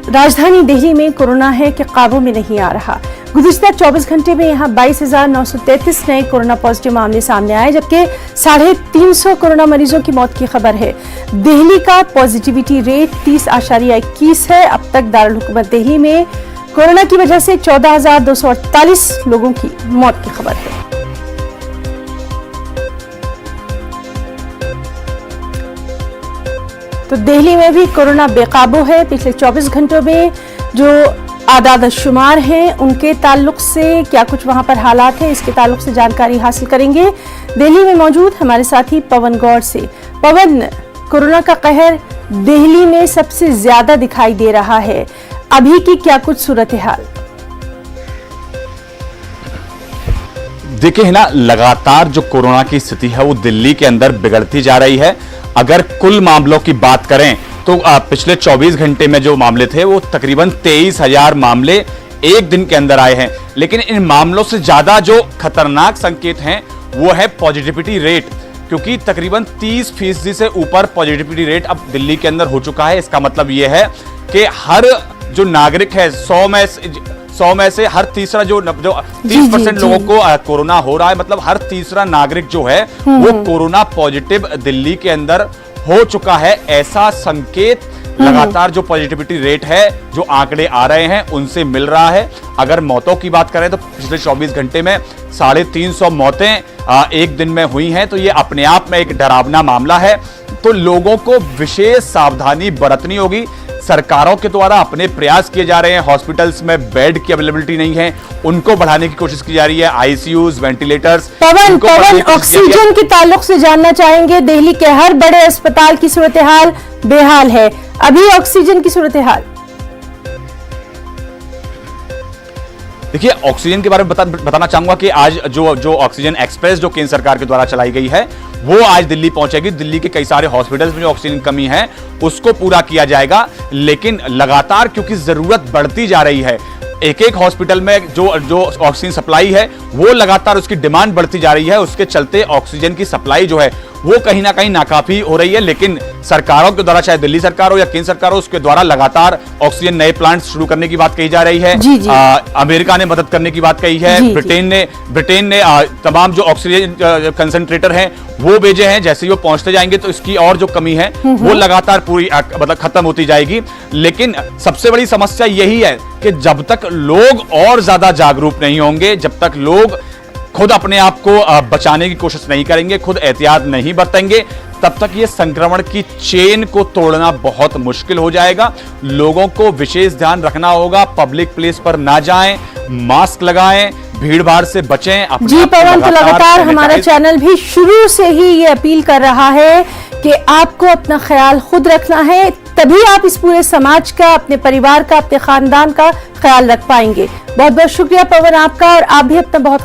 राजधानी दिल्ली में कोरोना है कि काबू में नहीं आ रहा। गुज़िश्ता 24 घंटे में यहां 22,933 नए कोरोना पॉजिटिव मामले सामने आए, जबकि 350 कोरोना मरीजों की मौत की खबर है। दिल्ली का पॉजिटिविटी रेट 30.21 है। अब तक दारुल हुकूमत दिल्ली में कोरोना की वजह से 14,248 लोगों की मौत की खबर है। तो दिल्ली में भी कोरोना बेकाबू है। पिछले 24 घंटों में जो आदाद शुमार हैं उनके ताल्लुक से क्या कुछ वहां पर हालात हैं, इसके ताल्लुक से जानकारी हासिल करेंगे। दिल्ली में मौजूद हमारे साथी पवन गौड़ से। पवन, कोरोना का कहर दिल्ली में सबसे ज्यादा दिखाई दे रहा है, अभी की क्या कुछ सूरत हाल? देखिए ना, लगातार जो कोरोना की स्थिति है वो दिल्ली के अंदर बिगड़ती जा रही है। अगर कुल मामलों की बात करें तो पिछले 24 घंटे में जो मामले थे वो तकरीबन 23,000 मामले एक दिन के अंदर आए हैं। लेकिन इन मामलों से ज्यादा जो खतरनाक संकेत हैं वो है पॉजिटिविटी रेट, क्योंकि तकरीबन 30% से ऊपर पॉजिटिविटी रेट अब दिल्ली के अंदर हो चुका है। इसका मतलब ये है कि हर जो नागरिक है 100 में से हर तीसरा जो 30% लोगों को कोरोना हो रहा है। मतलब हर तीसरा नागरिक जो है वो कोरोना पॉजिटिव दिल्ली के अंदर हो चुका है। ऐसा संकेत लगातार जो पॉजिटिविटी रेट है, जो आंकड़े आ रहे हैं उनसे मिल रहा है। अगर मौतों की बात करें तो पिछले 24 घंटे में 350 मौतें एक दिन में हुई हैं, तो ये अपने आप में एक डरावना मामला है। तो लोगों को विशेष सावधानी बरतनी होगी। सरकारों के द्वारा अपने प्रयास किए जा रहे हैं। हॉस्पिटल्स में बेड की अवेलेबिलिटी नहीं है, उनको बढ़ाने की कोशिश की जा रही है। ICUs, ventilators. पवन, ऑक्सीजन के ताल्लुक से जानना चाहेंगे। दिल्ली के हर बड़े अस्पताल की सूरत हाल बेहाल है, अभी ऑक्सीजन की सूरत हाल? देखिए, ऑक्सीजन के बारे में बताना चाहूंगा कि आज जो ऑक्सीजन एक्सप्रेस जो केंद्र सरकार के द्वारा चलाई गई है वो आज दिल्ली पहुंचेगी। दिल्ली के कई सारे हॉस्पिटल्स में जो ऑक्सीजन कमी है उसको पूरा किया जाएगा। लेकिन लगातार क्योंकि जरूरत बढ़ती जा रही है, एक हॉस्पिटल में जो ऑक्सीजन सप्लाई है वो लगातार उसकी डिमांड बढ़ती जा रही है। उसके चलते ऑक्सीजन की सप्लाई जो है वो कहीं ना कहीं नाकाफी हो रही है। लेकिन सरकारों के द्वारा, चाहे दिल्ली सरकार हो या केंद्र सरकार हो, उसके द्वारा लगातार ऑक्सीजन नए प्लांट शुरू करने की बात कही जा रही है। जी। अमेरिका ने मदद करने की बात कही है। ब्रिटेन ने तमाम जो ऑक्सीजन कंसंट्रेटर हैं वो भेजे हैं। जैसे ही वो पहुंचते जाएंगे तो इसकी और जो कमी है वो लगातार पूरी मतलब खत्म होती जाएगी। लेकिन सबसे बड़ी समस्या यही है कि जब तक लोग और ज्यादा जागरूक नहीं होंगे, जब तक लोग खुद अपने आप को बचाने की कोशिश नहीं करेंगे, खुद एहतियात नहीं बरतेंगे, तब तक ये संक्रमण की चेन को तोड़ना बहुत मुश्किल हो जाएगा। लोगों को विशेष ध्यान रखना होगा। पब्लिक प्लेस पर ना जाएं, मास्क लगाएं, भीड़ भाड़ से बचें। जी पवन, तो लगातार हमारा चैनल भी शुरू से ही ये अपील कर रहा है कि आपको अपना ख्याल खुद रखना है, तभी आप इस पूरे समाज का, अपने परिवार का, अपने खानदान का ख्याल रख पाएंगे। बहुत बहुत शुक्रिया पवन आपका, और आप भी अपना बहुत